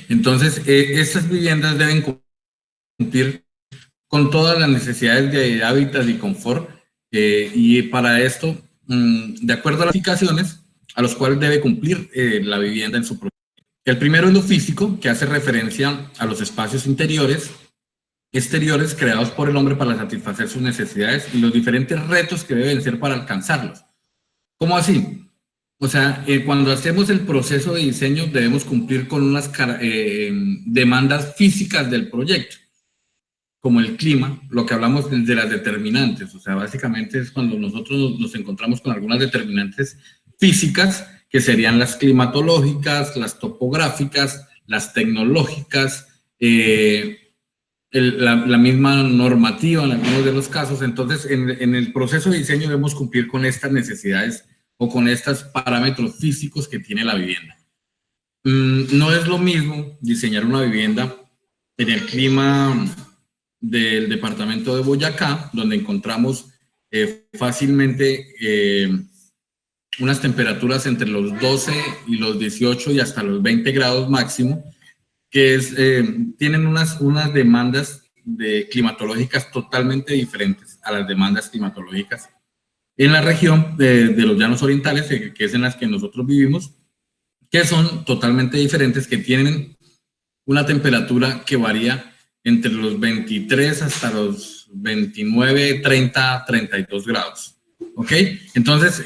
Entonces, estas viviendas deben cumplir con todas las necesidades de hábitat y confort, y para esto, de acuerdo a las indicaciones a los cuales debe cumplir la vivienda en su proyecto. El primero es lo físico, que hace referencia a los espacios interiores, exteriores creados por el hombre para satisfacer sus necesidades y los diferentes retos que deben ser para alcanzarlos. ¿Cómo así? O sea, cuando hacemos el proceso de diseño debemos cumplir con unas demandas físicas del proyecto, como el clima, lo que hablamos de las determinantes. O sea, básicamente es cuando nosotros nos encontramos con algunas determinantes físicas, que serían las climatológicas, las topográficas, las tecnológicas, la misma normativa en algunos de los casos. Entonces, en el proceso de diseño debemos cumplir con estas necesidades o con estos parámetros físicos que tiene la vivienda. No es lo mismo diseñar una vivienda en el clima del departamento de Boyacá, donde encontramos fácilmente unas temperaturas entre los 12 y los 18 y hasta los 20 grados máximo, que tienen unas demandas climatológicas totalmente diferentes a las demandas climatológicas en la región de los llanos orientales, que es en las que nosotros vivimos, que son totalmente diferentes, que tienen una temperatura que varía entre los 23 hasta los 29, 30, 32 grados. ¿Ok? Entonces,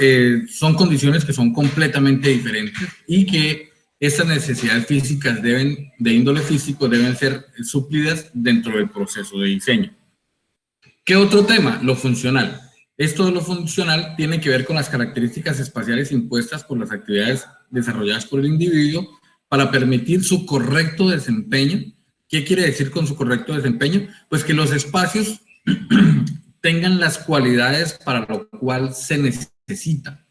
son condiciones que son completamente diferentes y que estas necesidades físicas de índole físico deben ser suplidas dentro del proceso de diseño. ¿Qué otro tema? Lo funcional. Esto de lo funcional tiene que ver con las características espaciales impuestas por las actividades desarrolladas por el individuo para permitir su correcto desempeño. ¿Qué quiere decir con su correcto desempeño? Pues que los espacios tengan las cualidades para lo cual se necesita.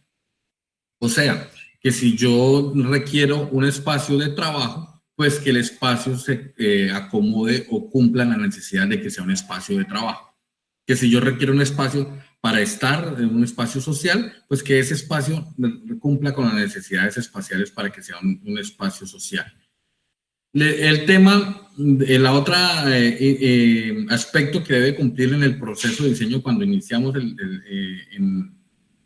O sea, que si yo requiero un espacio de trabajo, pues que el espacio se acomode o cumpla la necesidad de que sea un espacio de trabajo. Que si yo requiero un espacio para estar en un espacio social, pues que ese espacio cumpla con las necesidades espaciales para que sea un espacio social. El tema, la otra aspecto que debe cumplir en el proceso de diseño cuando iniciamos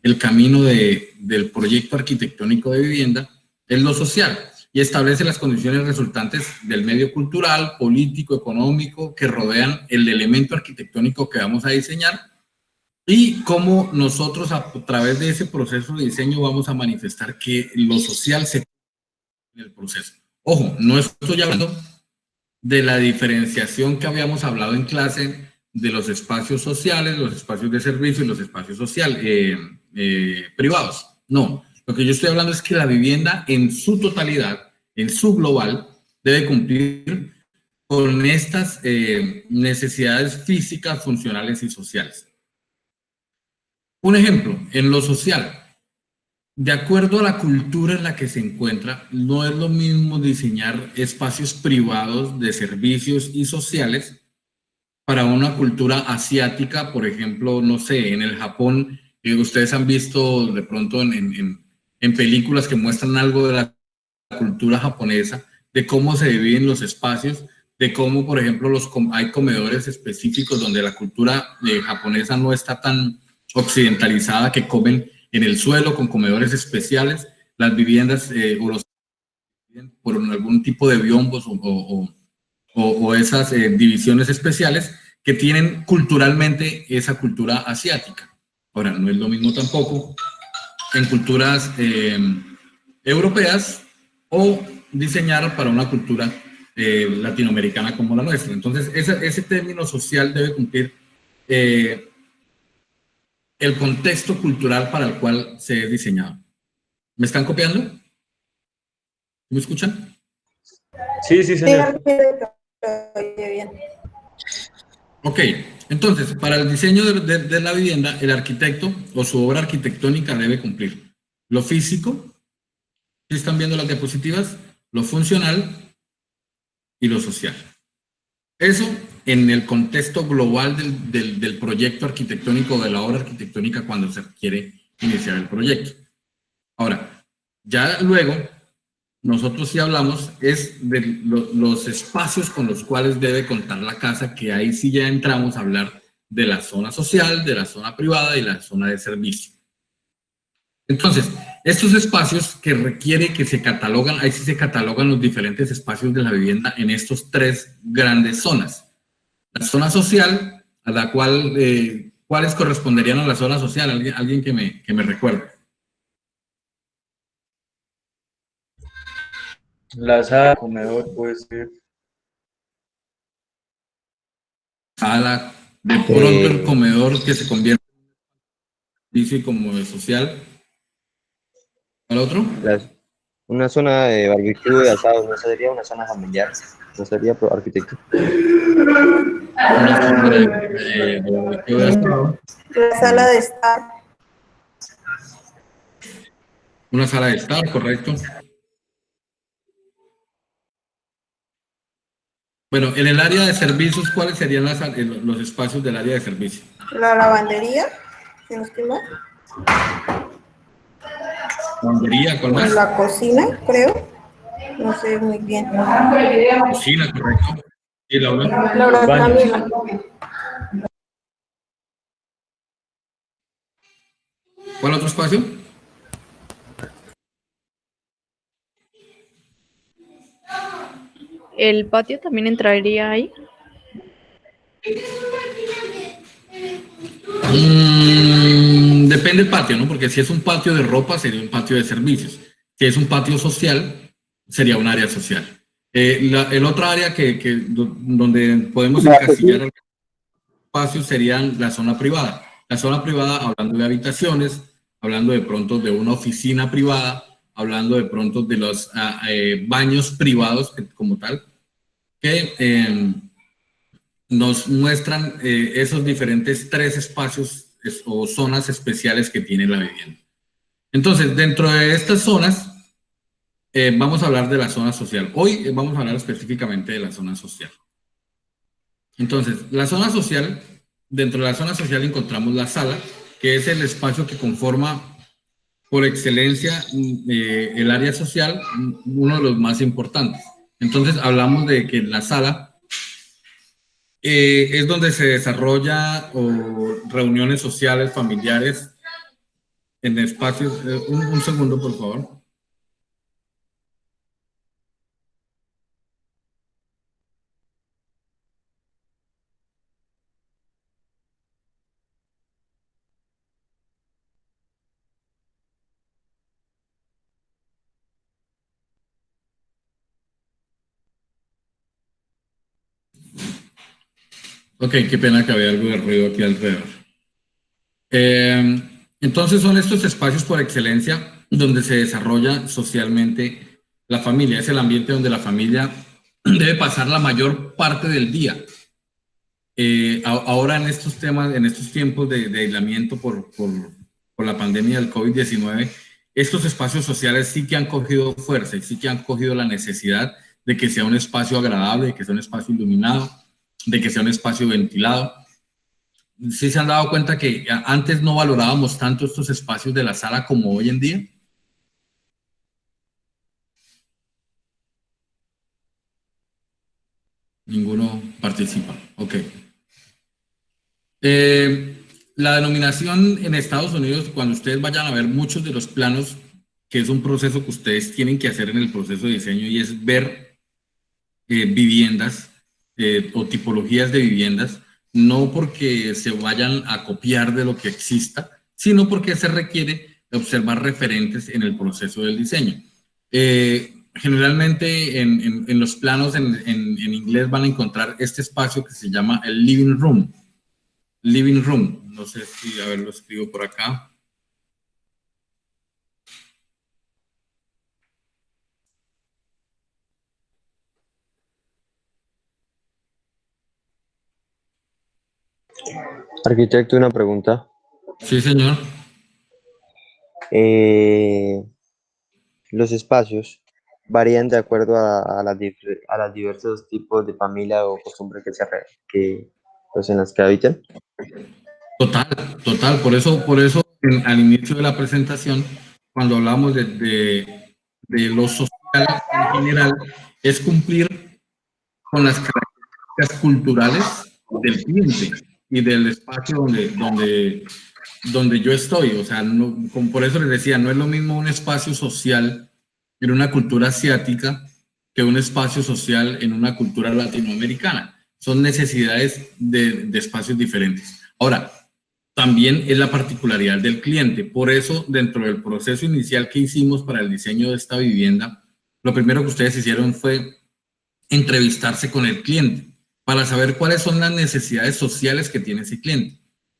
el camino del proyecto arquitectónico de vivienda es lo social, y establece las condiciones resultantes del medio cultural, político, económico que rodean el elemento arquitectónico que vamos a diseñar, y cómo nosotros a través de ese proceso de diseño vamos a manifestar que lo social se en el proceso. Ojo, no estoy hablando de la diferenciación que habíamos hablado en clase de los espacios sociales, los espacios de servicio y los espacios privados. No, lo que yo estoy hablando es que la vivienda en su totalidad, en su global, debe cumplir con estas necesidades físicas, funcionales y sociales. Un ejemplo, en lo social, de acuerdo a la cultura en la que se encuentra, no es lo mismo diseñar espacios privados de servicios y sociales para una cultura asiática, por ejemplo, no sé, en el Japón, ustedes han visto de pronto en películas que muestran algo de la cultura japonesa, de cómo se dividen los espacios, de cómo, por ejemplo, hay comedores específicos donde la cultura japonesa no está tan occidentalizada, que comen en el suelo con comedores especiales, las viviendas o los por algún tipo de biombos o esas divisiones especiales que tienen culturalmente esa cultura asiática. Ahora, no es lo mismo tampoco en culturas europeas o diseñar para una cultura latinoamericana como la nuestra. Entonces, ese término social debe cumplir el contexto cultural para el cual se ha diseñado. ¿Me están copiando? ¿Me escuchan? Sí, sí, señor. Bien. Ok, entonces, para el diseño de la vivienda, el arquitecto o su obra arquitectónica debe cumplir lo físico, si están viendo las diapositivas, lo funcional y lo social. Eso en el contexto global del proyecto arquitectónico, de la obra arquitectónica, cuando se quiere iniciar el proyecto. Ahora, ya luego nosotros sí hablamos es de los espacios con los cuales debe contar la casa, que ahí sí ya entramos a hablar de la zona social, de la zona privada y la zona de servicio. Entonces, estos espacios que requiere que se catalogan, ahí sí se catalogan los diferentes espacios de la vivienda en estos tres grandes zonas. La zona social, a la cual, ¿cuáles corresponderían a la zona social? Alguien que me recuerde. La sala, comedor puede ser. Sala, de pronto el comedor que se convierte dice como de social. ¿Al otro? Una zona de barbecue de asado, no sería una zona familiar, no sería arquitecto. Una zona de barbecue de asado. La sala de estar. Una sala de estar, correcto. Bueno, en el área de servicios, ¿cuáles serían los espacios del área de servicio? La lavandería, si no estoy mal. Lavandería, ¿cuál más? La cocina, creo. No sé muy bien. Cocina, correcto. ¿Y Laura? Laura Camila. ¿Cuál otro espacio? ¿El patio también entraría ahí? Depende del patio, ¿no? Porque si es un patio de ropa, sería un patio de servicios. Si es un patio social, sería un área social. El otro área donde podemos encasillar espacios serían la zona privada. La zona privada, hablando de habitaciones, hablando de pronto de una oficina privada, hablando de pronto de los baños privados como tal, que nos muestran esos diferentes tres espacios o zonas especiales que tiene la vivienda. Entonces, dentro de estas zonas, vamos a hablar de la zona social. Hoy vamos a hablar específicamente de la zona social. Entonces, la zona social, dentro de la zona social encontramos la sala, que es el espacio que conforma por excelencia el área social, uno de los más importantes. Entonces, hablamos de que la sala es donde se desarrolla reuniones sociales, familiares, en espacios. Un segundo, por favor. Ok, qué pena que había algo de ruido aquí alrededor. Entonces son estos espacios por excelencia donde se desarrolla socialmente la familia. Es el ambiente donde la familia debe pasar la mayor parte del día. Ahora en estos temas, en estos tiempos de aislamiento por la pandemia del COVID-19, estos espacios sociales sí que han cogido fuerza y sí que han cogido la necesidad de que sea un espacio agradable, de que sea un espacio iluminado, de que sea un espacio ventilado. ¿Sí se han dado cuenta que antes no valorábamos tanto estos espacios de la sala como hoy en día? Ninguno participa. Ok. La denominación en Estados Unidos, cuando ustedes vayan a ver muchos de los planos, que es un proceso que ustedes tienen que hacer en el proceso de diseño, y es ver viviendas o tipologías de viviendas, no porque se vayan a copiar de lo que exista, sino porque se requiere observar referentes en el proceso del diseño. Generalmente en los planos en inglés van a encontrar este espacio que se llama el living room. Living room, no sé si, a ver, lo escribo por acá. Arquitecto, una pregunta. Sí, señor. Los espacios varían de acuerdo a las diversos tipos de familia o costumbre pues, en las que habitan. Total, total. Por eso al inicio de la presentación, cuando hablamos de lo social en general es cumplir con las características culturales del cliente y del espacio donde yo estoy. O sea, por eso les decía, no es lo mismo un espacio social en una cultura asiática que un espacio social en una cultura latinoamericana. Son necesidades de espacios diferentes. Ahora, también es la particularidad del cliente. Por eso, dentro del proceso inicial que hicimos para el diseño de esta vivienda, lo primero que ustedes hicieron fue entrevistarse con el cliente para saber cuáles son las necesidades sociales que tiene ese cliente.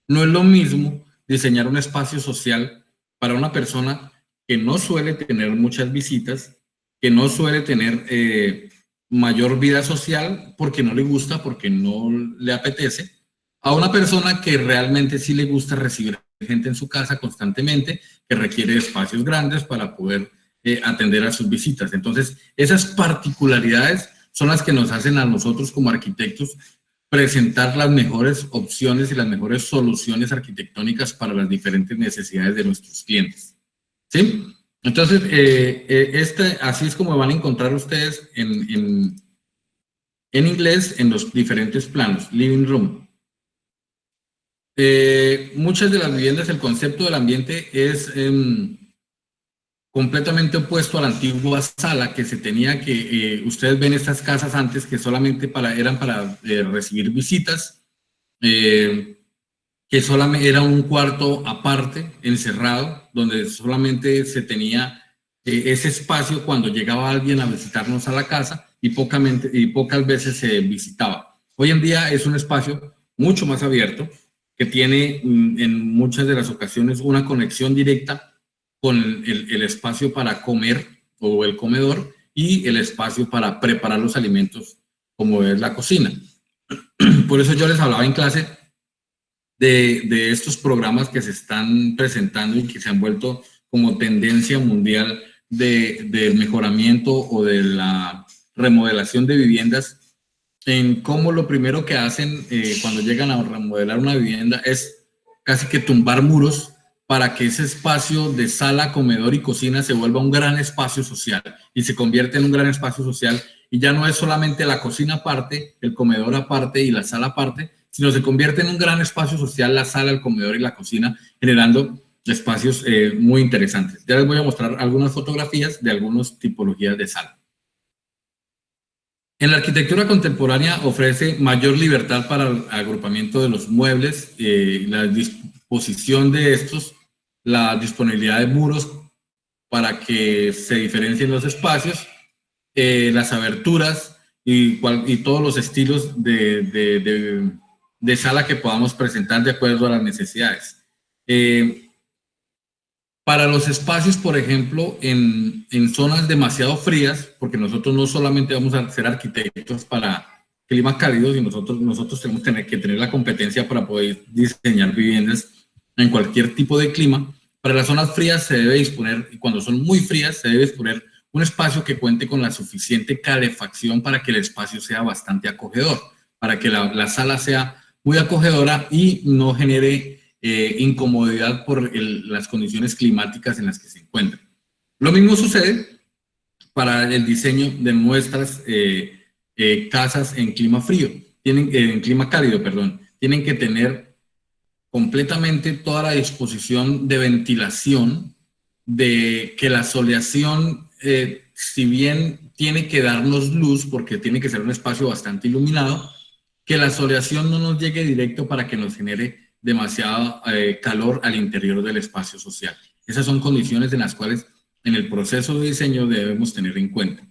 No es lo mismo diseñar un espacio social para una persona que no suele tener muchas visitas, que no suele tener mayor vida social porque no le gusta, porque no le apetece, a una persona que realmente sí le gusta recibir gente en su casa constantemente, que requiere espacios grandes para poder atender a sus visitas. Entonces, esas particularidades son las que nos hacen a nosotros como arquitectos presentar las mejores opciones y las mejores soluciones arquitectónicas para las diferentes necesidades de nuestros clientes. ¿Sí? Entonces, así es como van a encontrar ustedes en inglés en los diferentes planos, living room. Muchas de las viviendas, el concepto del ambiente es completamente opuesto a la antigua sala que se tenía, que ustedes ven estas casas antes que solamente eran para recibir visitas, que solamente era un cuarto aparte, encerrado, donde solamente se tenía ese espacio cuando llegaba alguien a visitarnos a la casa y pocas veces se visitaba. Hoy en día es un espacio mucho más abierto, que tiene en muchas de las ocasiones una conexión directa con el espacio para comer o el comedor y el espacio para preparar los alimentos como es la cocina. Por eso yo les hablaba en clase de estos programas que se están presentando y que se han vuelto como tendencia mundial del mejoramiento o de la remodelación de viviendas, en cómo lo primero que hacen cuando llegan a remodelar una vivienda es casi que tumbar muros para que ese espacio de sala, comedor y cocina se vuelva un gran espacio social y se convierte en un gran espacio social, y ya no es solamente la cocina aparte, el comedor aparte y la sala aparte, sino se convierte en un gran espacio social la sala, el comedor y la cocina, generando espacios muy interesantes. Ya les voy a mostrar algunas fotografías de algunas tipologías de sala. En la arquitectura contemporánea ofrece mayor libertad para el agrupamiento de los muebles, la disposición de estos, la disponibilidad de muros para que se diferencien los espacios, las aberturas y todos los estilos de sala que podamos presentar de acuerdo a las necesidades. Para los espacios, por ejemplo, en zonas demasiado frías, porque nosotros no solamente vamos a ser arquitectos para climas cálidos, y nosotros tenemos que tener la competencia para poder diseñar viviendas en cualquier tipo de clima. Para las zonas frías se debe disponer, y cuando son muy frías, se debe disponer un espacio que cuente con la suficiente calefacción para que el espacio sea bastante acogedor, para que la sala sea muy acogedora y no genere incomodidad por las condiciones climáticas en las que se encuentran. Lo mismo sucede para el diseño de nuestras casas en clima frío, en clima cálido, perdón. Tienen que tener completamente toda la disposición de ventilación, de que la soleación, si bien tiene que darnos luz, porque tiene que ser un espacio bastante iluminado, que la soleación no nos llegue directo para que nos genere demasiado calor al interior del espacio social. Esas son condiciones en las cuales en el proceso de diseño debemos tener en cuenta.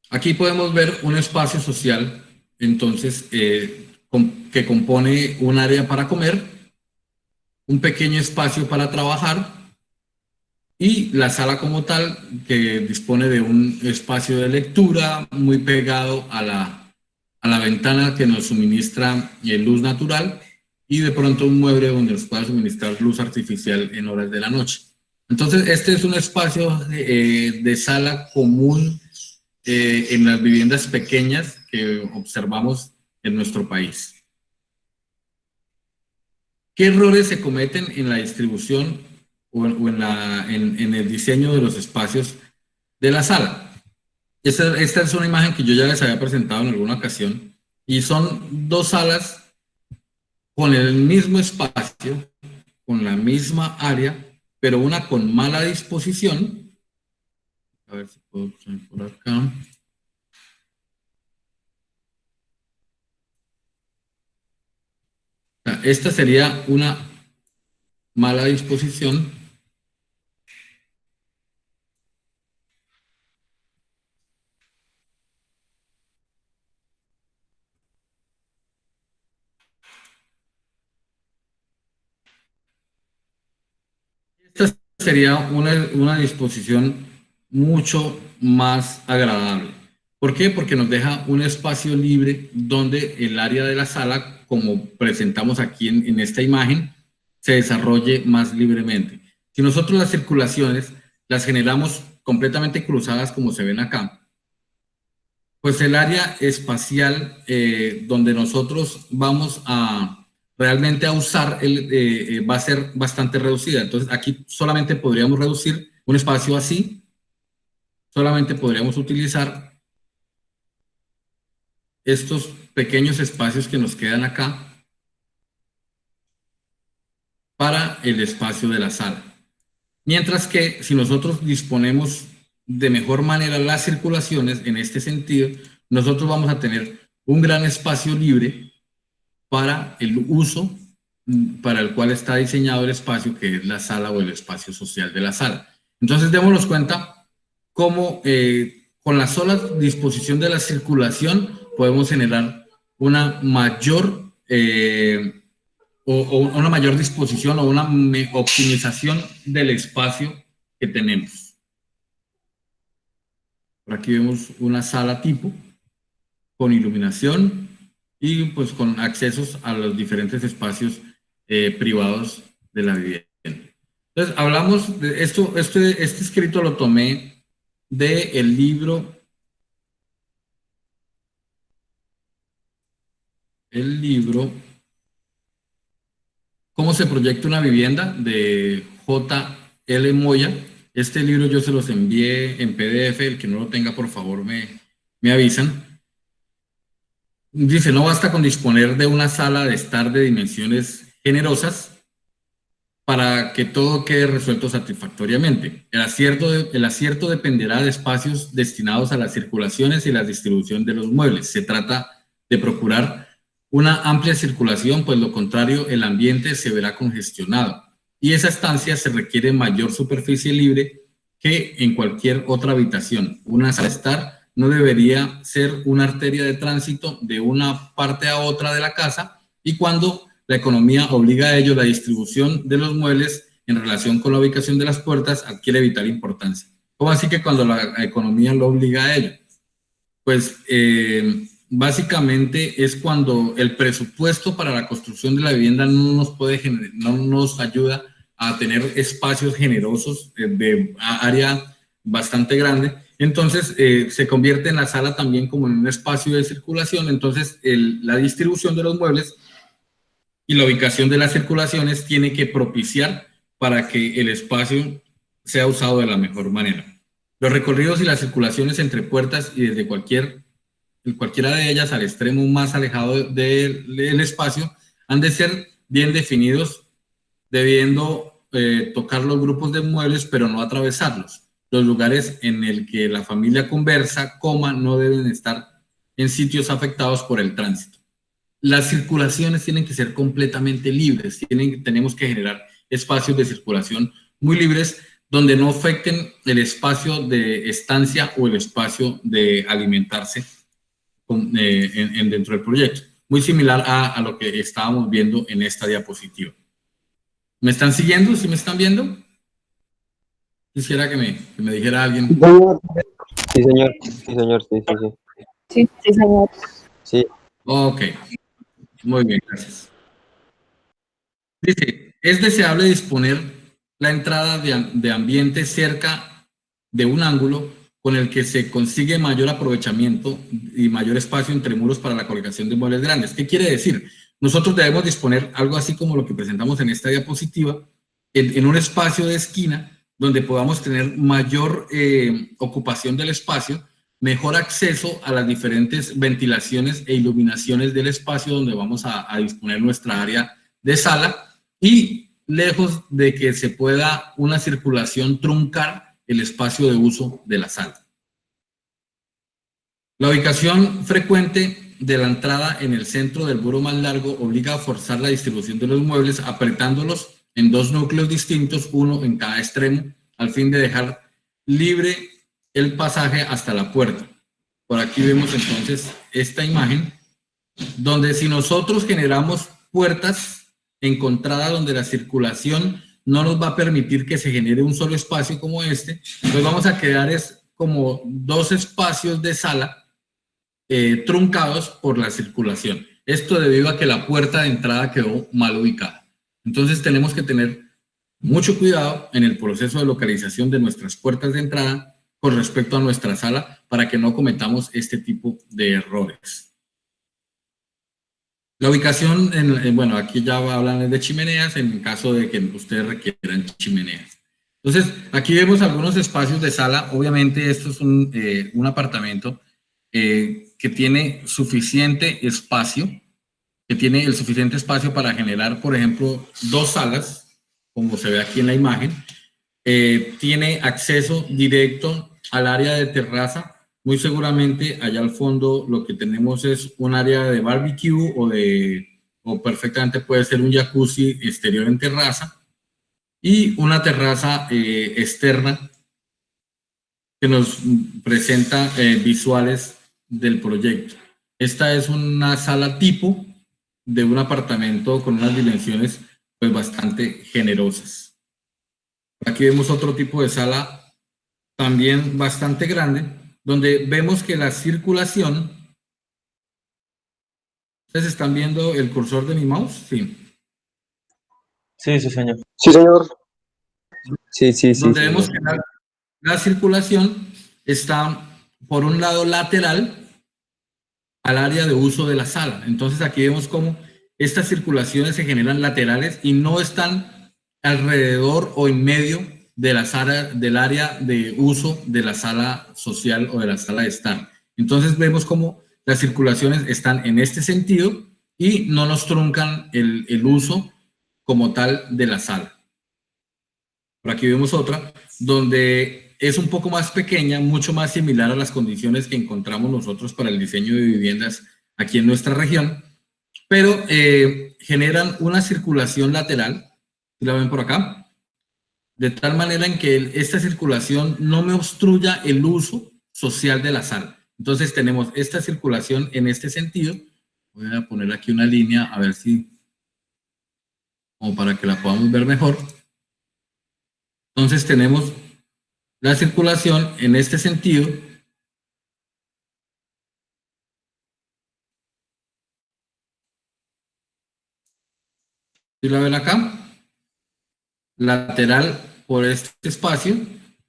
Aquí podemos ver un espacio social, entonces, que compone un área para comer, un pequeño espacio para trabajar y la sala como tal, que dispone de un espacio de lectura muy pegado a la ventana que nos suministra luz natural, y de pronto un mueble donde nos pueda suministrar luz artificial en horas de la noche. Entonces, este es un espacio de sala común en las viviendas pequeñas que observamos en nuestro país. ¿Qué errores se cometen en la distribución en el diseño de los espacios de la sala. Esta es una imagen que yo ya les había presentado en alguna ocasión, y son dos salas con el mismo espacio, con la misma área, pero una con mala disposición. A ver si puedo poner por acá. Esta sería una mala disposición. Esta sería una disposición mucho más agradable. ¿Por qué? Porque nos deja un espacio libre donde el área de la sala, como presentamos aquí en esta imagen, se desarrolle más libremente. Si nosotros las circulaciones las generamos completamente cruzadas, como se ven acá, pues el área espacial donde nosotros vamos a realmente a usar va a ser bastante reducida. Entonces aquí solamente podríamos reducir un espacio así, solamente podríamos utilizar estos pequeños espacios que nos quedan acá para el espacio de la sala. Mientras que si nosotros disponemos de mejor manera las circulaciones en este sentido, nosotros vamos a tener un gran espacio libre para el uso para el cual está diseñado el espacio, que es la sala o el espacio social de la sala. Entonces démonos cuenta cómo con la sola disposición de la circulación podemos generar una mayor una mayor disposición o una optimización del espacio que tenemos. Por aquí vemos una sala tipo con iluminación y pues con accesos a los diferentes espacios privados de la vivienda. Entonces hablamos de esto, este escrito lo tomé del libro ¿Cómo se proyecta una vivienda? De J.L. Moya. Este libro yo se los envié en PDF, el que no lo tenga por favor me avisan. Dice, no basta con disponer de una sala de estar de dimensiones generosas para que todo quede resuelto satisfactoriamente. El acierto dependerá de espacios destinados a las circulaciones y la distribución de los muebles. Se trata de procurar una amplia circulación, pues lo contrario, el ambiente se verá congestionado. Y esa estancia se requiere mayor superficie libre que en cualquier otra habitación. Una sala de estar no debería ser una arteria de tránsito de una parte a otra de la casa, y cuando la economía obliga a ello, la distribución de los muebles en relación con la ubicación de las puertas adquiere vital importancia. ¿Cómo así que cuando la economía lo obliga a ello? Pues básicamente es cuando el presupuesto para la construcción de la vivienda no nos ayuda a tener espacios generosos de área bastante grande. Entonces se convierte en la sala también como en un espacio de circulación. Entonces la distribución de los muebles y la ubicación de las circulaciones tiene que propiciar para que el espacio sea usado de la mejor manera. Los recorridos y las circulaciones entre puertas y desde cualquiera de ellas al extremo más alejado del espacio han de ser bien definidos, debiendo tocar los grupos de muebles pero no atravesarlos. Los lugares en el que la familia conversa, coma, no deben estar en sitios afectados por el tránsito. Las circulaciones tienen que ser completamente libres, tenemos que generar espacios de circulación muy libres donde no afecten el espacio de estancia o el espacio de alimentarse dentro del proyecto. Muy similar a lo que estábamos viendo en esta diapositiva. ¿Me están siguiendo? ¿Sí me están viendo? Quisiera que me dijera alguien. Sí, señor. Sí, señor. Sí, sí, sí. Sí, sí, señor. Sí. Ok. Muy bien, gracias. Dice, es deseable disponer la entrada de ambiente cerca de un ángulo con el que se consigue mayor aprovechamiento y mayor espacio entre muros para la colocación de muebles grandes. ¿Qué quiere decir? Nosotros debemos disponer algo así como lo que presentamos en esta diapositiva, en un espacio de esquina donde podamos tener mayor ocupación del espacio, mejor acceso a las diferentes ventilaciones e iluminaciones del espacio donde vamos a disponer nuestra área de sala, y lejos de que se pueda una circulación truncar el espacio de uso de la sala. La ubicación frecuente de la entrada en el centro del muro más largo obliga a forzar la distribución de los muebles, apretándolos en dos núcleos distintos, uno en cada extremo, al fin de dejar libre el pasaje hasta la puerta. Por aquí vemos entonces esta imagen, donde si nosotros generamos puertas encontradas donde la circulación no nos va a permitir que se genere un solo espacio como este, pues vamos a quedar como dos espacios de sala truncados por la circulación. Esto debido a que la puerta de entrada quedó mal ubicada. Entonces tenemos que tener mucho cuidado en el proceso de localización de nuestras puertas de entrada con respecto a nuestra sala para que no cometamos este tipo de errores. La ubicación, bueno, aquí ya hablan de chimeneas en caso de que ustedes requieran chimeneas. Entonces, aquí vemos algunos espacios de sala. Obviamente esto es un apartamento que tiene suficiente espacio, que tiene el suficiente espacio para generar, por ejemplo, dos salas, como se ve aquí en la imagen. Tiene acceso directo al área de terraza. Muy seguramente allá al fondo lo que tenemos es un área de barbecue o perfectamente puede ser un jacuzzi exterior en terraza y una terraza externa que nos presenta visuales del proyecto. Esta es una sala tipo de un apartamento con unas dimensiones pues bastante generosas. Aquí vemos otro tipo de sala también bastante grande, donde vemos que la circulación, ¿ustedes están viendo el cursor de mi mouse? Sí. Sí, sí, señor. Sí, señor. Sí, Donde señor. vemos que la circulación está por un lado lateral al área de uso de la sala. Entonces aquí vemos cómo estas circulaciones se generan laterales y no están alrededor o en medio de la sala, del área de uso de la sala social o de la sala de estar. Entonces vemos cómo las circulaciones están en este sentido y no nos truncan el uso como tal de la sala. Por aquí vemos otra donde es un poco más pequeña, mucho más similar a las condiciones que encontramos nosotros para el diseño de viviendas aquí en nuestra región, pero generan una circulación lateral, ¿la ven por acá? De tal manera en que esta circulación no me obstruya el uso social de la sala. Entonces tenemos esta circulación en este sentido. Voy a poner aquí una línea a ver si, como para que la podamos ver mejor. Entonces tenemos la circulación en este sentido. ¿Sí la ven acá? Lateral por este espacio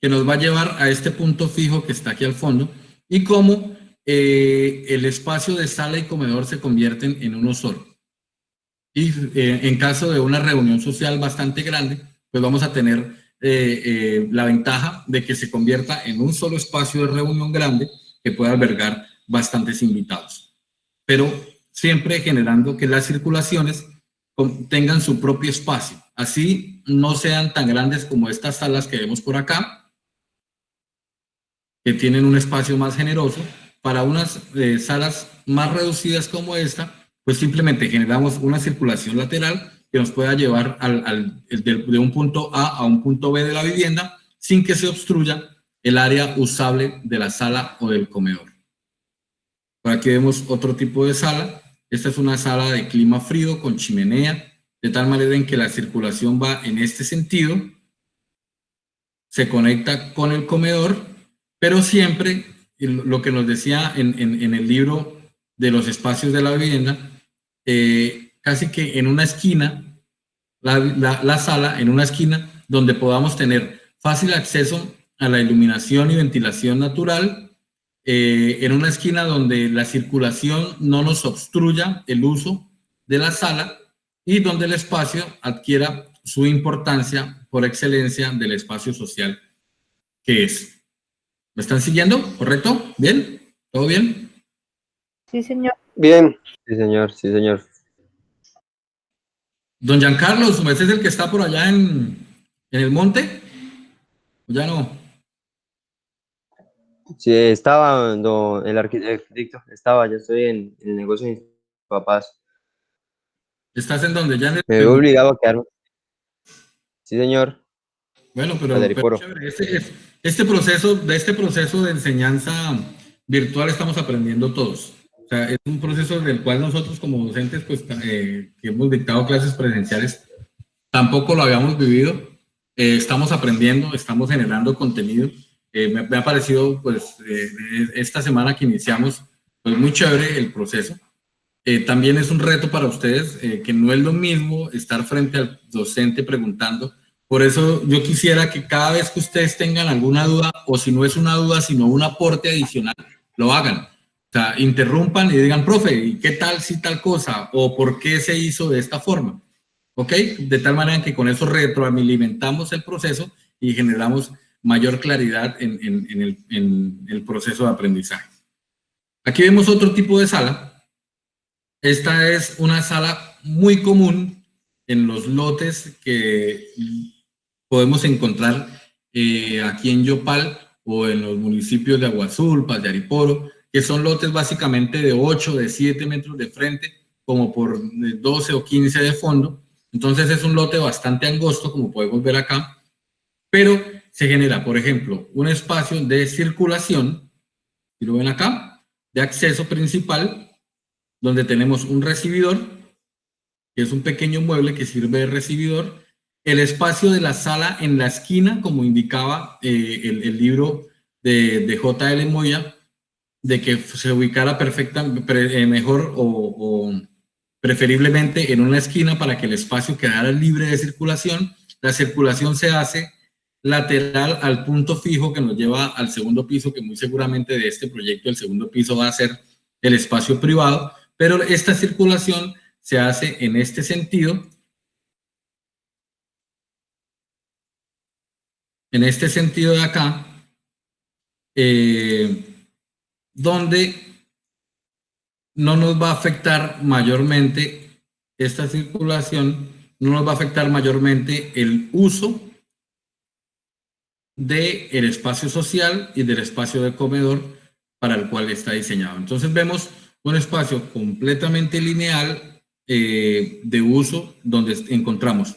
que nos va a llevar a este punto fijo que está aquí al fondo, y cómo el espacio de sala y comedor se convierten en uno solo. Y en caso de una reunión social bastante grande, pues vamos a tener la ventaja de que se convierta en un solo espacio de reunión grande que pueda albergar bastantes invitados, pero siempre generando que las circulaciones tengan su propio espacio, así no sean tan grandes como estas salas que vemos por acá, que tienen un espacio más generoso. Para unas salas más reducidas como esta, pues simplemente generamos una circulación lateral que nos pueda llevar de un punto A a un punto B de la vivienda sin que se obstruya el área usable de la sala o del comedor. Por aquí vemos otro tipo de sala. Esta es una sala de clima frío con chimenea, de tal manera en que la circulación va en este sentido, se conecta con el comedor, pero siempre, lo que nos decía en el libro de los espacios de la vivienda, casi que en una esquina, la sala en una esquina donde podamos tener fácil acceso a la iluminación y ventilación natural, en una esquina donde la circulación no nos obstruya el uso de la sala y donde el espacio adquiera su importancia por excelencia del espacio social que es. ¿Me están siguiendo? ¿Correcto? ¿Bien? ¿Todo bien? Sí, señor. Bien. Sí, señor, sí, señor. Don Giancarlo, ¿usted es el que está por allá en el monte? Ya no. Sí, estaba, no, el arquitecto, estaba, ya estoy en el negocio de mis papás. ¿Estás en donde? Ya en Me el veo obligado a quedarme. Sí, señor, Bueno, pero Valderiporo. chévere. De este proceso de enseñanza virtual estamos aprendiendo todos. O sea, es un proceso del cual nosotros como docentes, pues, que hemos dictado clases presenciales, tampoco lo habíamos vivido. Estamos aprendiendo, estamos generando contenido. Me ha parecido, pues, esta semana que iniciamos, pues, muy chévere el proceso. También es un reto para ustedes, que no es lo mismo estar frente al docente preguntando. Por eso yo quisiera que cada vez que ustedes tengan alguna duda, o si no es una duda, sino un aporte adicional, lo hagan. O sea, interrumpan y digan, profe, ¿y qué tal si tal cosa? ¿O por qué se hizo de esta forma? ¿Ok? De tal manera que con eso retroalimentamos el proceso y generamos mayor claridad en el proceso de aprendizaje. Aquí vemos otro tipo de sala. Esta es una sala muy común en los lotes que podemos encontrar aquí en Yopal o en los municipios de Agua Azul, Paz de Ariporo, que son lotes básicamente de 8, de 7 metros de frente, como por 12 o 15 de fondo. Entonces es un lote bastante angosto, como podemos ver acá, pero se genera, por ejemplo, un espacio de circulación, si lo ven acá, de acceso principal, donde tenemos un recibidor, que es un pequeño mueble que sirve de recibidor, el espacio de la sala en la esquina, como indicaba el libro de J.L. Moya, de que se ubicara mejor o preferiblemente en una esquina para que el espacio quedara libre de circulación. La circulación se hace lateral al punto fijo que nos lleva al segundo piso, que muy seguramente de este proyecto el segundo piso va a ser el espacio privado, pero esta circulación se hace en este sentido, de acá, donde no nos va a afectar mayormente esta circulación, no nos va a afectar mayormente el uso del espacio social y del espacio de comedor para el cual está diseñado. Entonces vemos un espacio completamente lineal de uso donde encontramos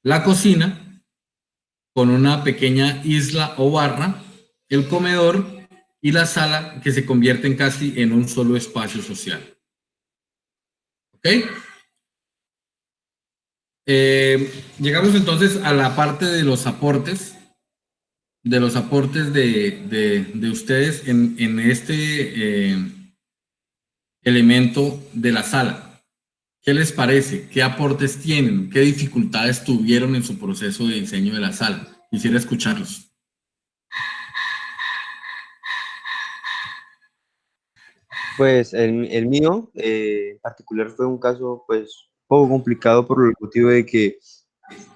la cocina con una pequeña isla o barra, el comedor y la sala que se convierten casi en un solo espacio social. ¿Ok? Llegamos entonces a la parte de los aportes de ustedes en este elemento de la sala. ¿Qué les parece? ¿Qué aportes tienen? ¿Qué dificultades tuvieron en su proceso de diseño de la sala? Quisiera escucharlos. Pues el mío en particular fue un caso pues poco complicado por el motivo de que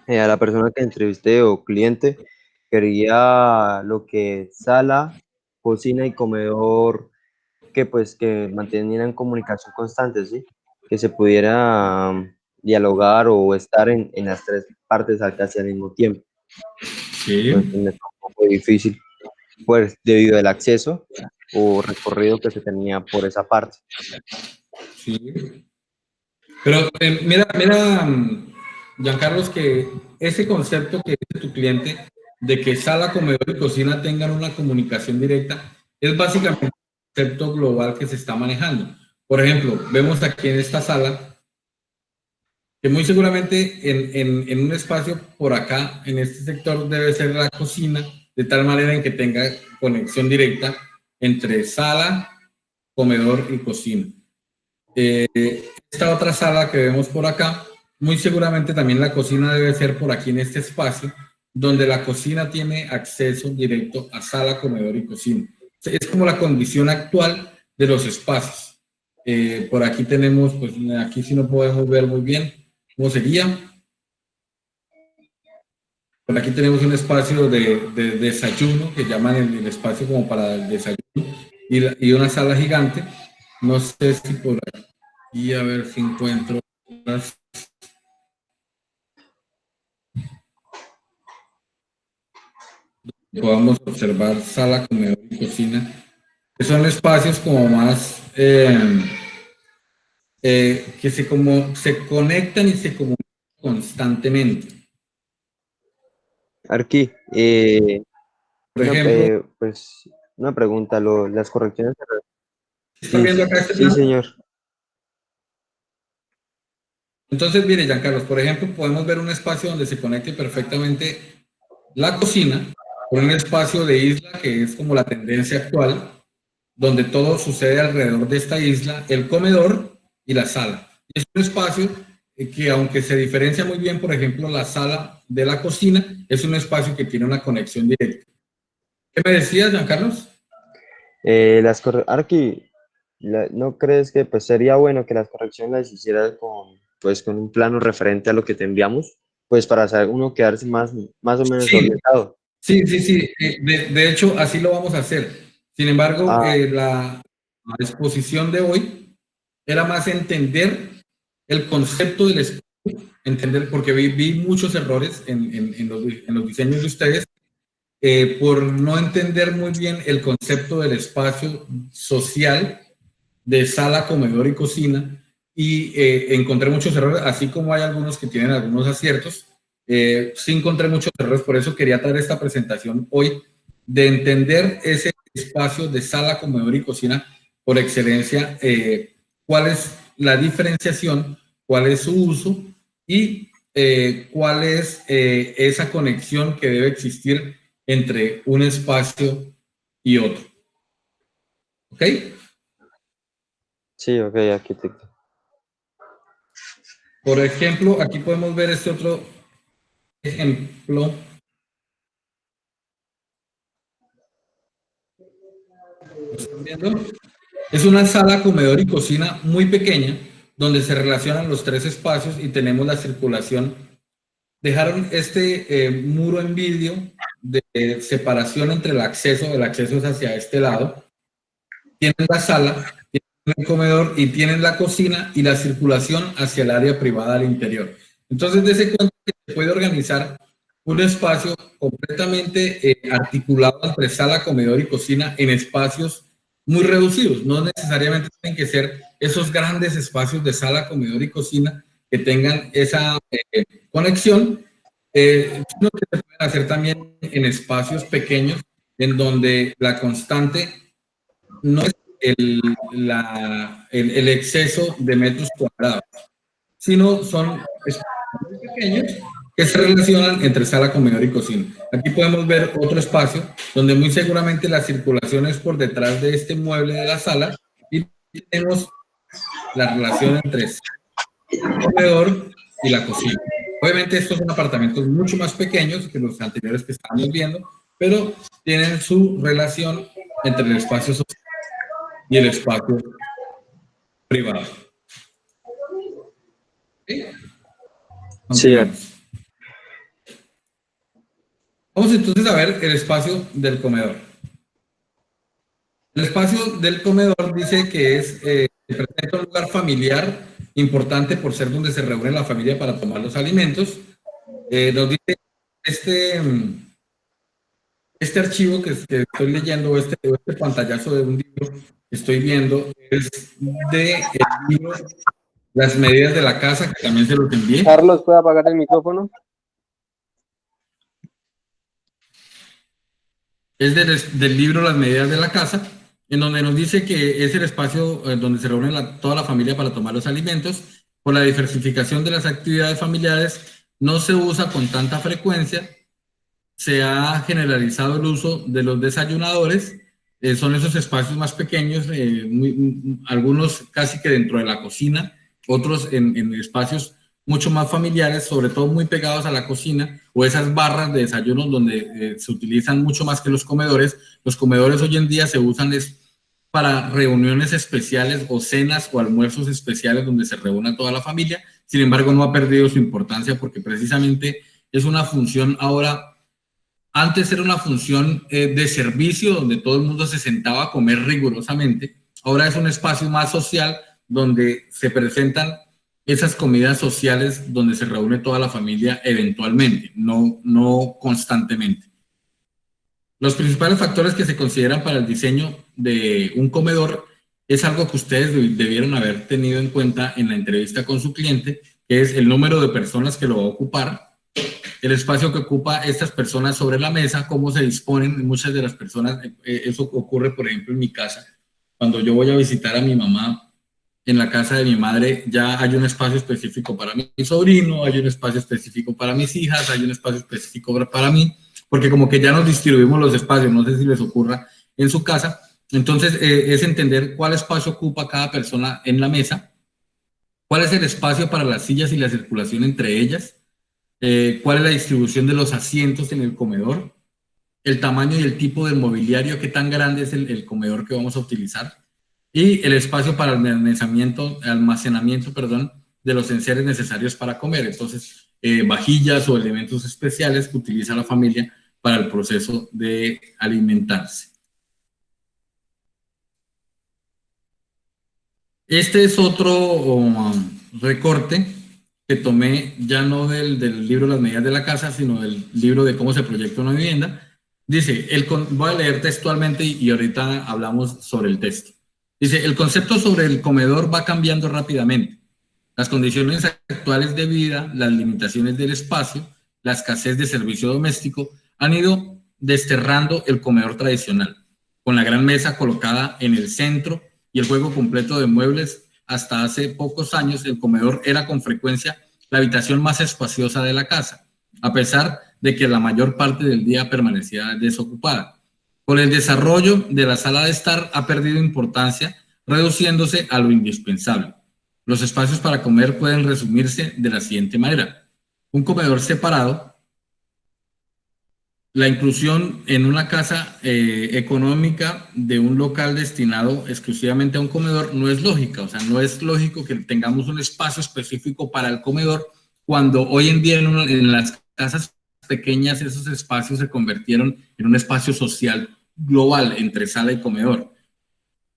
a la persona que entrevisté o cliente quería lo que sala, cocina y comedor que pues que mantenieran comunicación constante, ¿sí? Que se pudiera dialogar o estar en las tres partes casi al mismo tiempo. Sí. Entonces me fue un poco difícil, pues debido al acceso o recorrido que se tenía por esa parte. Sí. Pero mira, Giancarlos, que ese concepto que dice tu cliente de que sala, comedor y cocina tengan una comunicación directa es básicamente el concepto global que se está manejando. Por ejemplo, vemos aquí en esta sala que muy seguramente en un espacio por acá, en este sector, debe ser la cocina, de tal manera en que tenga conexión directa entre sala, comedor y cocina. Esta otra sala que vemos por acá, muy seguramente también la cocina debe ser por aquí en este espacio, donde la cocina tiene acceso directo a sala, comedor y cocina. Es como la condición actual de los espacios. Por aquí tenemos, pues aquí sí no podemos ver muy bien cómo sería. Por aquí tenemos un espacio de desayuno, que llaman el espacio como para el desayuno, y una sala gigante. No sé si por aquí, a ver si encuentro las... Podamos observar sala, comedor y cocina, que son espacios como más que se conectan y se comunican constantemente. Arqui, Por ejemplo, pues una pregunta, las correcciones. ¿están viendo acá este Sí, plan? señor. Entonces, mire, Giancarlos, por ejemplo, podemos ver un espacio donde se conecte perfectamente la cocina con un espacio de isla que es como la tendencia actual, donde todo sucede alrededor de esta isla, el comedor y la sala. Es un espacio que, aunque se diferencia muy bien, por ejemplo, la sala de la cocina, es un espacio que tiene una conexión directa. ¿Qué me decías, Giancarlos? Arqui, ¿no crees que pues sería bueno que las correcciones las hicieras con un plano referente a lo que te enviamos? Pues para saber uno quedarse más o menos Sí, orientado. sí, sí, sí. De hecho, así lo vamos a hacer. Sin embargo, Ah, la exposición de hoy era más entender el concepto del espacio, entender, porque vi muchos errores en los diseños de ustedes, por no entender muy bien el concepto del espacio social de sala, comedor y cocina, y encontré muchos errores, así como hay algunos que tienen algunos aciertos. Sí encontré muchos errores, por eso quería traer esta presentación hoy, de entender ese espacio de sala, comedor y cocina por excelencia, cuál es la diferenciación, cuál es su uso y cuál es esa conexión que debe existir entre un espacio y otro. ¿Ok? sí, ok, arquitecto. Por ejemplo, aquí podemos ver este otro ejemplo. ¿Lo están viendo? Es una sala, comedor y cocina muy pequeña, donde se relacionan los tres espacios y tenemos la circulación. Dejaron este muro en vidrio de separación entre el acceso es hacia este lado. Tienen la sala, tienen el comedor y tienen la cocina y la circulación hacia el área privada al interior. Entonces, dése cuenta que se puede organizar un espacio completamente articulado entre sala, comedor y cocina en espacios muy reducidos. No necesariamente tienen que ser esos grandes espacios de sala, comedor y cocina que tengan esa conexión, sino que se pueden hacer también en espacios pequeños en donde la constante no es el exceso de metros cuadrados, sino son espacios muy pequeños que se relacionan entre sala, comedor y cocina. Aquí podemos ver otro espacio donde muy seguramente la circulación es por detrás de este mueble de la sala y tenemos la relación entre el comedor y la cocina. Obviamente estos son apartamentos mucho más pequeños que los anteriores que estábamos viendo, pero tienen su relación entre el espacio social y el espacio privado. ¿Sí? Sí, Vamos entonces a ver el espacio del comedor. El espacio del comedor dice que presenta un lugar familiar importante por ser donde se reúne la familia para tomar los alimentos. Nos dice este archivo que estoy leyendo, este pantallazo de un libro que estoy viendo, es de el libro Las medidas de la casa, que también se los envié. Carlos, ¿puede apagar el micrófono? Es del libro Las medidas de la casa, en donde nos dice que es el espacio donde se reúne toda la familia para tomar los alimentos. Por la diversificación de las actividades familiares, no se usa con tanta frecuencia. Se ha generalizado el uso de los desayunadores. Son esos espacios más pequeños, algunos casi que dentro de la cocina, otros en espacios mucho más familiares, sobre todo muy pegados a la cocina, o esas barras de desayunos donde se utilizan mucho más que los comedores. Los comedores hoy en día se usan para reuniones especiales o cenas o almuerzos especiales donde se reúna toda la familia. Sin embargo, no ha perdido su importancia porque precisamente es una función ahora, antes era una función de servicio donde todo el mundo se sentaba a comer rigurosamente, ahora es un espacio más social donde se presentan esas comidas sociales donde se reúne toda la familia eventualmente, no constantemente. Los principales factores que se consideran para el diseño de un comedor es algo que ustedes debieron haber tenido en cuenta en la entrevista con su cliente, que es el número de personas que lo va a ocupar, el espacio que ocupa estas personas sobre la mesa, cómo se disponen. Muchas de las personas, eso ocurre, por ejemplo, en mi casa. Cuando yo voy a visitar a mi mamá, en la casa de mi madre ya hay un espacio específico para mi sobrino, hay un espacio específico para mis hijas, hay un espacio específico para mí, porque como que ya nos distribuimos los espacios, no sé si les ocurra en su casa. Entonces, es entender cuál espacio ocupa cada persona en la mesa, cuál es el espacio para las sillas y la circulación entre ellas, cuál es la distribución de los asientos en el comedor, el tamaño y el tipo de mobiliario, qué tan grande es el comedor que vamos a utilizar, y el espacio para almacenamiento, de los enseres necesarios para comer. Entonces, vajillas o elementos especiales que utiliza la familia para el proceso de alimentarse. Este es otro recorte que tomé ya no del libro Las medidas de la casa, sino del libro de cómo se proyecta una vivienda. Dice, voy a leer textualmente y ahorita hablamos sobre el texto. Dice, el concepto sobre el comedor va cambiando rápidamente. Las condiciones actuales de vida, las limitaciones del espacio, la escasez de servicio doméstico han ido desterrando el comedor tradicional, con la gran mesa colocada en el centro y el juego completo de muebles. Hasta hace pocos años el comedor era con frecuencia la habitación más espaciosa de la casa, a pesar de que la mayor parte del día permanecía desocupada. Con el desarrollo de la sala de estar ha perdido importancia, reduciéndose a lo indispensable. Los espacios para comer pueden resumirse de la siguiente manera: un comedor separado. La inclusión en una casa económica de un local destinado exclusivamente a un comedor no es lógica. O sea, no es lógico que tengamos un espacio específico para el comedor cuando hoy en día en las casas pequeñas esos espacios se convirtieron en un espacio social global entre sala y comedor.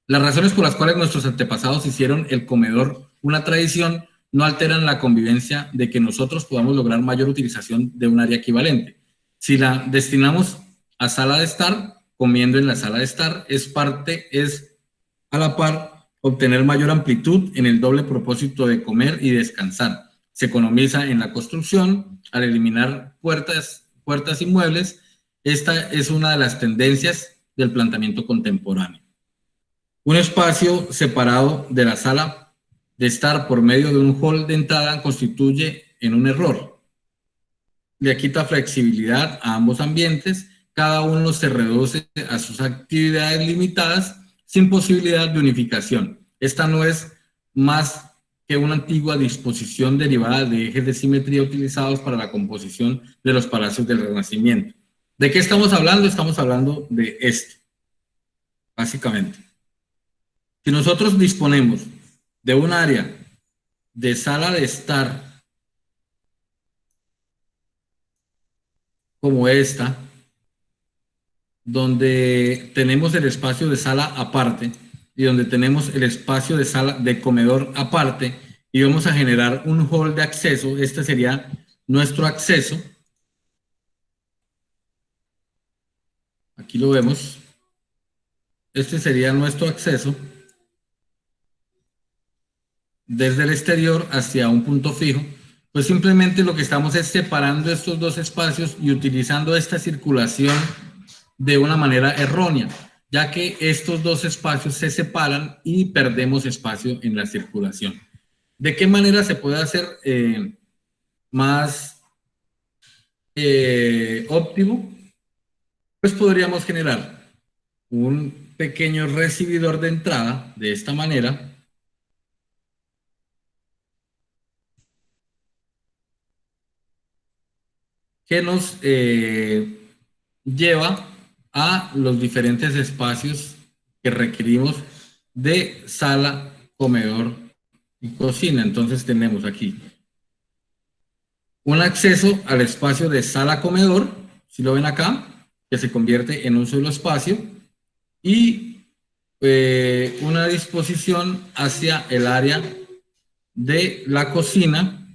Las razones por las cuales nuestros antepasados hicieron el comedor una tradición no alteran la convivencia de que nosotros podamos lograr mayor utilización de un área equivalente. Si la destinamos a sala de estar, comiendo en la sala de estar, es a la par obtener mayor amplitud en el doble propósito de comer y descansar. Se economiza en la construcción al eliminar puertas y muebles. Esta es una de las tendencias del planteamiento contemporáneo. Un espacio separado de la sala de estar por medio de un hall de entrada constituye en un error. Le quita flexibilidad a ambos ambientes, cada uno se reduce a sus actividades limitadas sin posibilidad de unificación. Esta no es más que una antigua disposición derivada de ejes de simetría utilizados para la composición de los palacios del Renacimiento. ¿De qué estamos hablando? Estamos hablando de esto, básicamente. Si nosotros disponemos de un área de sala de estar como esta, donde tenemos el espacio de sala aparte y donde tenemos el espacio de sala de comedor aparte, y vamos a generar un hall de acceso, este sería nuestro acceso. Aquí lo vemos. Este sería nuestro acceso desde el exterior hacia un punto fijo. Pues simplemente lo que estamos es separando estos dos espacios y utilizando esta circulación de una manera errónea, ya que estos dos espacios se separan y perdemos espacio en la circulación. ¿De qué manera se puede hacer más óptimo? Pues podríamos generar un pequeño recibidor de entrada de esta manera, que nos lleva a los diferentes espacios que requerimos de sala, comedor y cocina. Entonces tenemos aquí un acceso al espacio de sala-comedor, si lo ven acá, que se convierte en un solo espacio, y una disposición hacia el área de la cocina,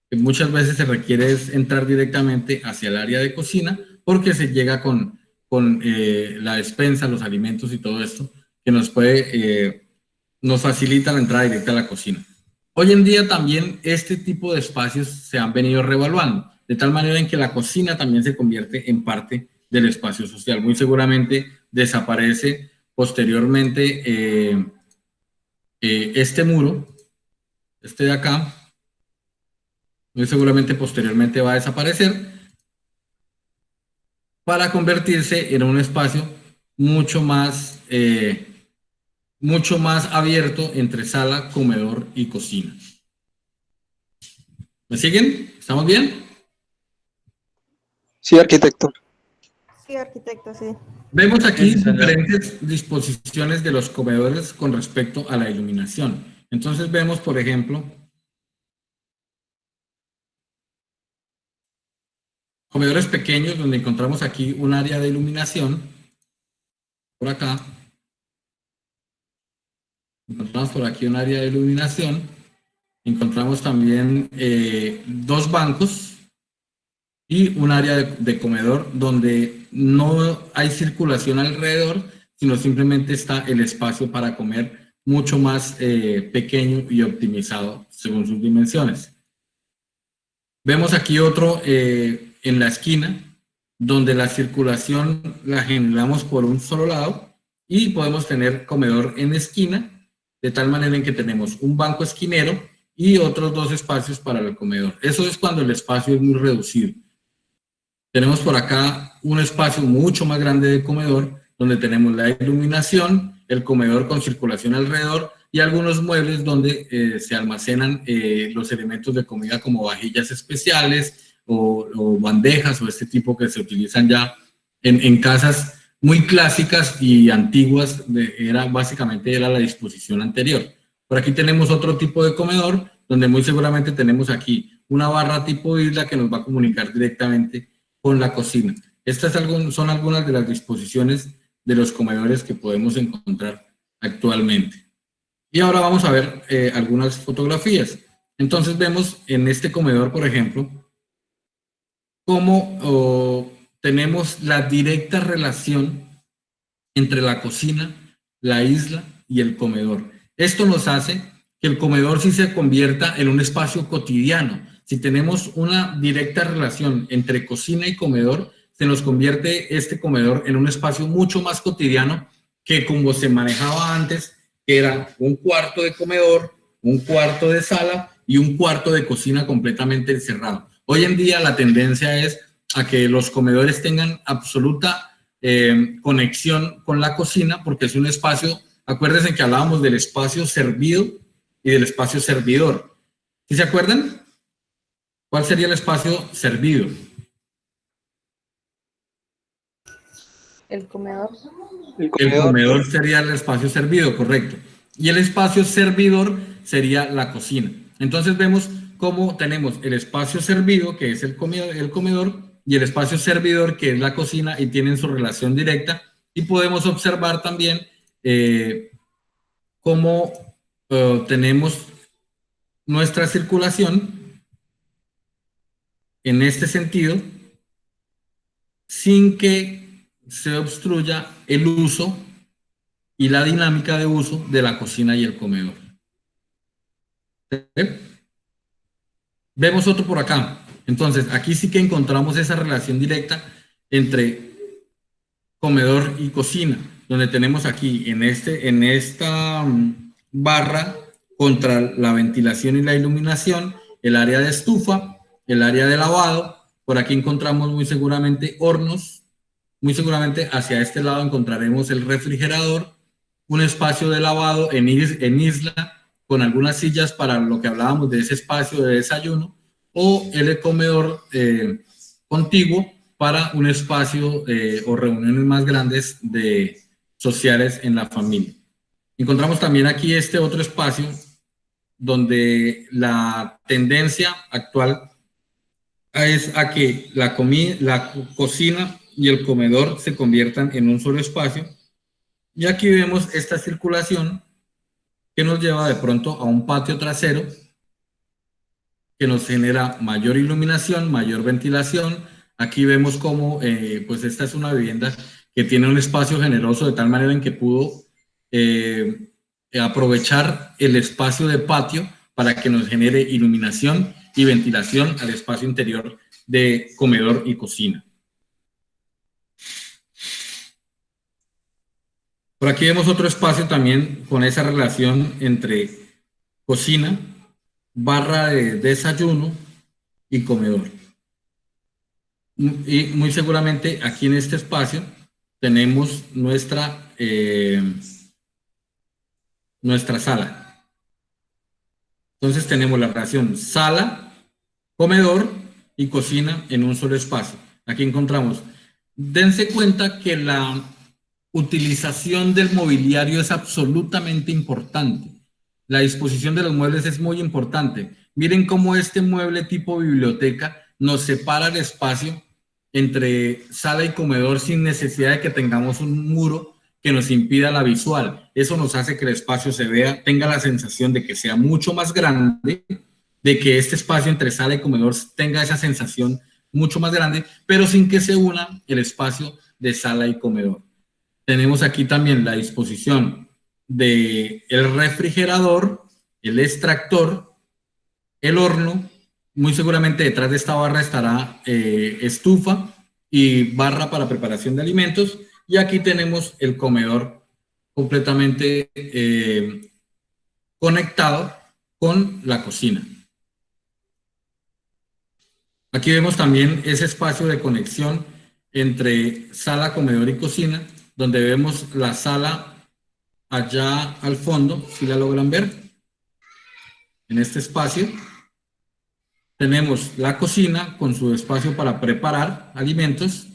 que muchas veces se requiere es entrar directamente hacia el área de cocina, porque se llega con la despensa, los alimentos y todo esto, que nos facilita la entrada directa a la cocina. Hoy en día también este tipo de espacios se han venido reevaluando, de tal manera en que la cocina también se convierte en parte del espacio social. Muy seguramente desaparece posteriormente este muro, este de acá, muy seguramente posteriormente va a desaparecer para convertirse en un espacio mucho más abierto entre sala, comedor y cocina. ¿Me siguen? ¿Estamos bien? Sí, arquitecto. Sí, arquitecto, sí. Vemos aquí Sí, señor. diferentes disposiciones de los comedores con respecto a la iluminación. Entonces vemos, por ejemplo, comedores pequeños donde encontramos aquí un área de iluminación. Por acá. Encontramos por aquí un área de iluminación. Encontramos también 2 bancos y un área de comedor donde no hay circulación alrededor, sino simplemente está el espacio para comer mucho más pequeño y optimizado según sus dimensiones. Vemos aquí otro en la esquina, donde la circulación la generamos por un solo lado y podemos tener comedor en esquina, de tal manera en que tenemos un banco esquinero y otros 2 espacios para el comedor. Eso es cuando el espacio es muy reducido. Tenemos por acá un espacio mucho más grande de comedor, donde tenemos la iluminación, el comedor con circulación alrededor y algunos muebles donde se almacenan los elementos de comida como vajillas especiales o bandejas o este tipo que se utilizan ya en casas muy clásicas y antiguas, básicamente era la disposición anterior. Por aquí tenemos otro tipo de comedor, donde muy seguramente tenemos aquí una barra tipo isla que nos va a comunicar directamente con la cocina. Estas son algunas de las disposiciones de los comedores que podemos encontrar actualmente. Y ahora vamos a ver algunas fotografías. Entonces vemos en este comedor, por ejemplo, cómo tenemos la directa relación entre la cocina, la isla y el comedor. Esto nos hace que el comedor sí se convierta en un espacio cotidiano. Si tenemos una directa relación entre cocina y comedor, se nos convierte este comedor en un espacio mucho más cotidiano que como se manejaba antes, que era un cuarto de comedor, un cuarto de sala y un cuarto de cocina completamente encerrado. Hoy en día la tendencia es a que los comedores tengan absoluta conexión con la cocina, porque es un espacio, acuérdense que hablábamos del espacio servido y del espacio servidor. ¿Sí se acuerdan? ¿Cuál sería el espacio servido? El comedor. El El comedor. comedor sería el espacio servido, correcto. Y el espacio servidor sería la cocina. Entonces vemos cómo tenemos el espacio servido, que es el comedor, y el espacio servidor, que es la cocina, y tienen su relación directa. Y podemos observar también cómo tenemos nuestra circulación en este sentido, sin que se obstruya el uso y la dinámica de uso de la cocina y el comedor. Vemos otro por acá. Entonces, aquí sí que encontramos esa relación directa entre comedor y cocina, donde tenemos aquí en esta barra contra la ventilación y la iluminación, el área de estufa, el área de lavado. Por aquí encontramos muy seguramente hornos, muy seguramente hacia este lado encontraremos el refrigerador, un espacio de lavado en isla, con algunas sillas para lo que hablábamos de ese espacio de desayuno, o el comedor contiguo para un espacio o reuniones más grandes sociales en la familia. Encontramos también aquí este otro espacio donde la tendencia actual es a que la cocina y el comedor se conviertan en un solo espacio. Y aquí vemos esta circulación que nos lleva de pronto a un patio trasero que nos genera mayor iluminación, mayor ventilación. Aquí vemos cómo, pues esta es una vivienda que tiene un espacio generoso de tal manera en que pudo aprovechar el espacio de patio para que nos genere iluminación y ventilación al espacio interior de comedor y cocina. Por aquí vemos otro espacio también con esa relación entre cocina, barra de desayuno y comedor. Y muy seguramente aquí en este espacio tenemos nuestra sala. Entonces tenemos la relación sala, comedor y cocina en un solo espacio. Aquí encontramos. Dense cuenta que la utilización del mobiliario es absolutamente importante. La disposición de los muebles es muy importante. Miren cómo este mueble tipo biblioteca nos separa el espacio entre sala y comedor sin necesidad de que tengamos un muro que nos impida la visual. Eso nos hace que el espacio se vea, tenga la sensación de que sea mucho más grande, de que este espacio entre sala y comedor tenga esa sensación mucho más grande, pero sin que se una el espacio de sala y comedor. Tenemos aquí también la disposición del refrigerador, el extractor, el horno. Muy seguramente detrás de esta barra estará estufa y barra para preparación de alimentos. Y aquí tenemos el comedor completamente conectado con la cocina. Aquí vemos también ese espacio de conexión entre sala, comedor y cocina, donde vemos la sala allá al fondo, si la logran ver. En este espacio tenemos la cocina con su espacio para preparar alimentos,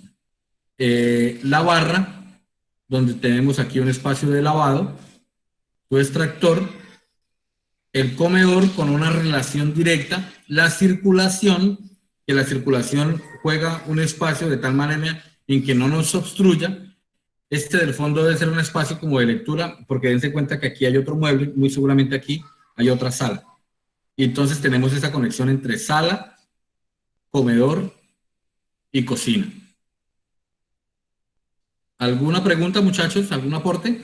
la barra, donde tenemos aquí un espacio de lavado, su extractor, el comedor con una relación directa, la circulación, que la circulación juega un espacio de tal manera en que no nos obstruya. Este del fondo debe ser un espacio como de lectura, porque dense cuenta que aquí hay otro mueble, muy seguramente aquí hay otra sala. Y entonces tenemos esa conexión entre sala, comedor y cocina. ¿Alguna pregunta, muchachos? ¿Algún aporte?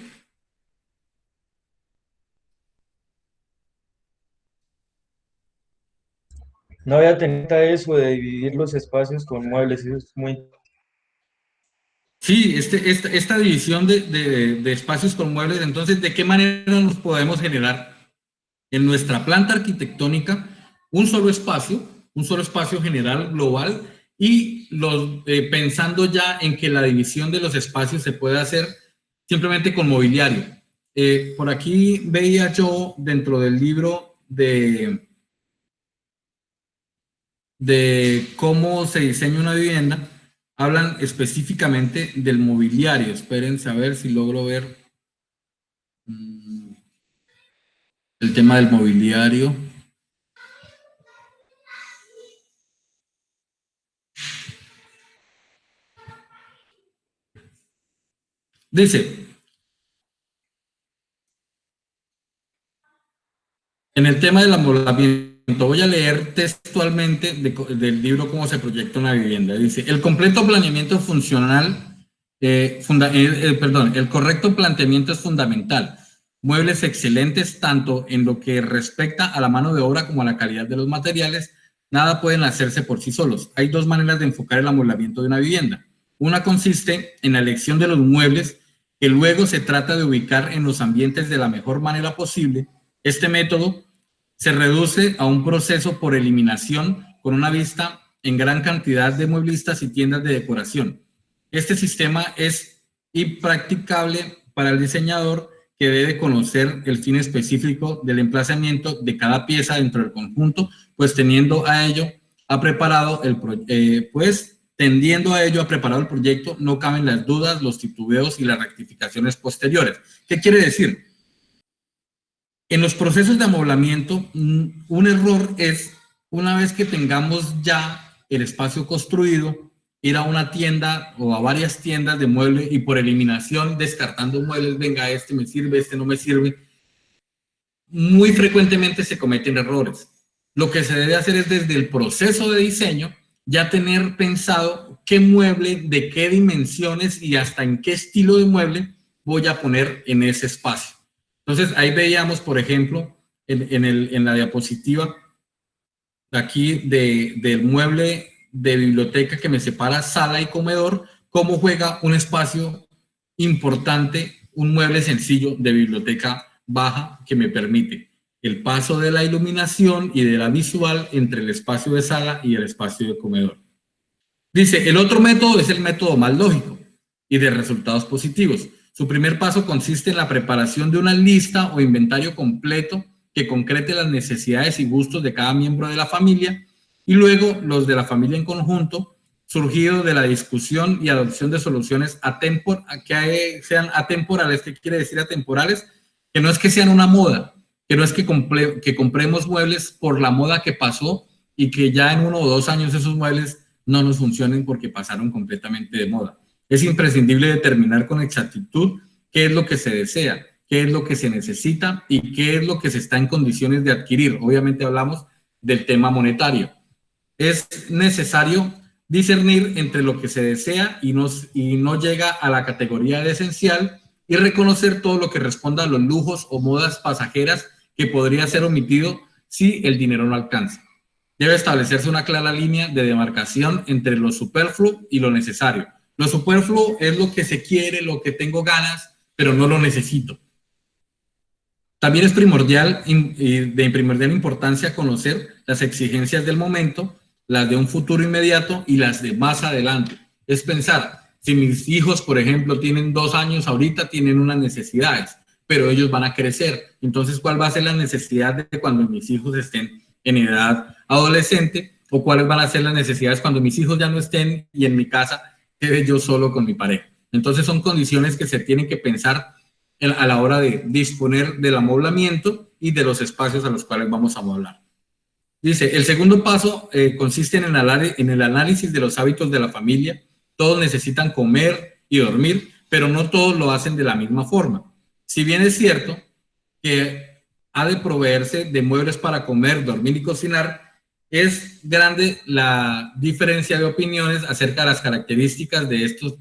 No había tenido en cuenta eso de dividir los espacios con muebles, eso es muy... Sí, esta división de espacios con muebles, entonces, ¿de qué manera nos podemos generar en nuestra planta arquitectónica un solo espacio general global y pensando ya en que la división de los espacios se puede hacer simplemente con mobiliario? Por aquí veía yo dentro del libro de cómo se diseña una vivienda, hablan específicamente del mobiliario. Espérense a ver si logro ver el tema del mobiliario. Dice, en el tema del amoblamiento, voy a leer textualmente del libro Cómo se proyecta una vivienda. Dice, el completo planeamiento funcional, el correcto planteamiento es fundamental. Muebles excelentes tanto en lo que respecta a la mano de obra como a la calidad de los materiales. Nada pueden hacerse por sí solos. Hay dos maneras de enfocar el amoblamiento de una vivienda. Una consiste en la elección de los muebles que luego se trata de ubicar en los ambientes de la mejor manera posible. Este método se reduce a un proceso por eliminación con una vista en gran cantidad de mueblistas y tiendas de decoración. Este sistema es impracticable para el diseñador, que debe conocer el fin específico del emplazamiento de cada pieza dentro del conjunto, pues tendiendo a ello ha preparado el proyecto, no caben las dudas, los titubeos y las rectificaciones posteriores. ¿Qué quiere decir? En los procesos de amoblamiento, un error es, una vez que tengamos ya el espacio construido, ir a una tienda o a varias tiendas de muebles y por eliminación descartando muebles, venga, este me sirve, este no me sirve. Muy frecuentemente se cometen errores. Lo que se debe hacer es desde el proceso de diseño ya tener pensado qué mueble, de qué dimensiones y hasta en qué estilo de mueble voy a poner en ese espacio. Entonces ahí veíamos, por ejemplo, en la diapositiva aquí del mueble de biblioteca que me separa sala y comedor, cómo juega un espacio importante, un mueble sencillo de biblioteca baja que me permite el paso de la iluminación y de la visual entre el espacio de sala y el espacio de comedor. Dice, el otro método es el método más lógico y de resultados positivos. Su primer paso consiste en la preparación de una lista o inventario completo que concrete las necesidades y gustos de cada miembro de la familia y luego los de la familia en conjunto, surgido de la discusión y adopción de soluciones que sean atemporales. ¿Qué quiere decir atemporales? Que no es que sean una moda, que no es que compremos muebles por la moda que pasó y que ya en 1 o 2 años esos muebles no nos funcionen porque pasaron completamente de moda. Es imprescindible determinar con exactitud qué es lo que se desea, qué es lo que se necesita y qué es lo que se está en condiciones de adquirir. Obviamente hablamos del tema monetario. Es necesario discernir entre lo que se desea y no llega a la categoría de esencial y reconocer todo lo que responda a los lujos o modas pasajeras que podría ser omitido si el dinero no alcanza. Debe establecerse una clara línea de demarcación entre lo superfluo y lo necesario. Lo superfluo es lo que se quiere, lo que tengo ganas, pero no lo necesito. También es primordial y de primordial importancia conocer las exigencias del momento, las de un futuro inmediato y las de más adelante. Es pensar, si mis hijos, por ejemplo, tienen 2 años ahorita, tienen unas necesidades, pero ellos van a crecer. Entonces, ¿cuál va a ser la necesidad de cuando mis hijos estén en edad adolescente? ¿O cuáles van a ser las necesidades cuando mis hijos ya no estén y en mi casa quede yo solo con mi pareja? Entonces, son condiciones que se tienen que pensar a la hora de disponer del amoblamiento y de los espacios a los cuales vamos a amoblar. Dice, el segundo paso consiste en el análisis de los hábitos de la familia. Todos necesitan comer y dormir, pero no todos lo hacen de la misma forma. Si bien es cierto que ha de proveerse de muebles para comer, dormir y cocinar, es grande la diferencia de opiniones acerca de las características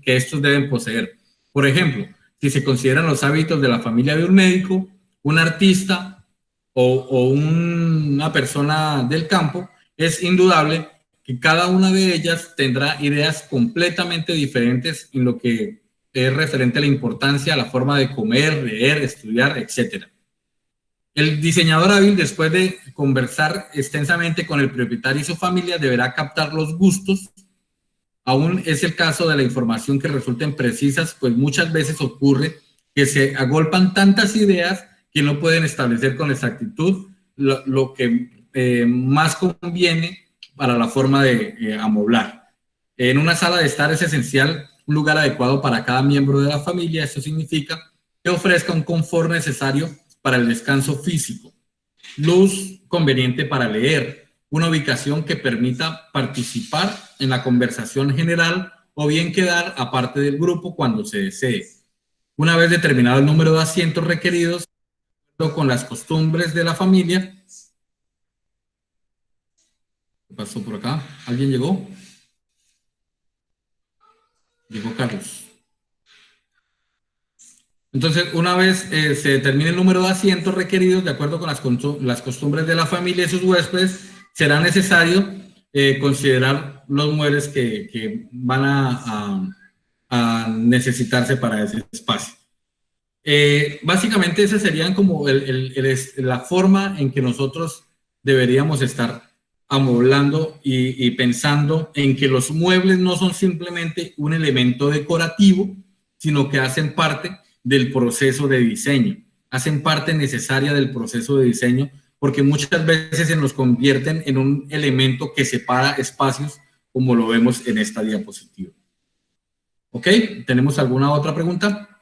que estos deben poseer. Por ejemplo, si se consideran los hábitos de la familia de un médico, un artista o una persona del campo, es indudable que cada una de ellas tendrá ideas completamente diferentes en lo que es referente a la importancia, a la forma de comer, leer, estudiar, etc. El diseñador hábil, después de conversar extensamente con el propietario y su familia, deberá captar los gustos. Aún es el caso de la información que resulten precisas, pues muchas veces ocurre que se agolpan tantas ideas que no pueden establecer con exactitud lo que más conviene para la forma de amoblar. En una sala de estar es esencial un lugar adecuado para cada miembro de la familia. Eso significa que ofrezca un confort necesario para el descanso físico, luz conveniente para leer, una ubicación que permita participar en la conversación general o bien quedar aparte del grupo cuando se desee. Una vez determinado el número de asientos requeridos, con las costumbres de la familia. ¿Qué pasó por acá? ¿Alguien llegó? Llegó Carlos. Entonces, una vez se determine el número de asientos requeridos, de acuerdo con las costumbres de la familia y sus huéspedes, será necesario considerar los muebles que van a necesitarse para ese espacio. Básicamente, esa serían como la forma en que nosotros deberíamos estar amoblando y pensando en que los muebles no son simplemente un elemento decorativo, sino que hacen parte del proceso de diseño, hacen parte necesaria del proceso de diseño, porque muchas veces se nos convierten en un elemento que separa espacios, como lo vemos en esta diapositiva. ¿Ok? ¿Tenemos alguna otra pregunta?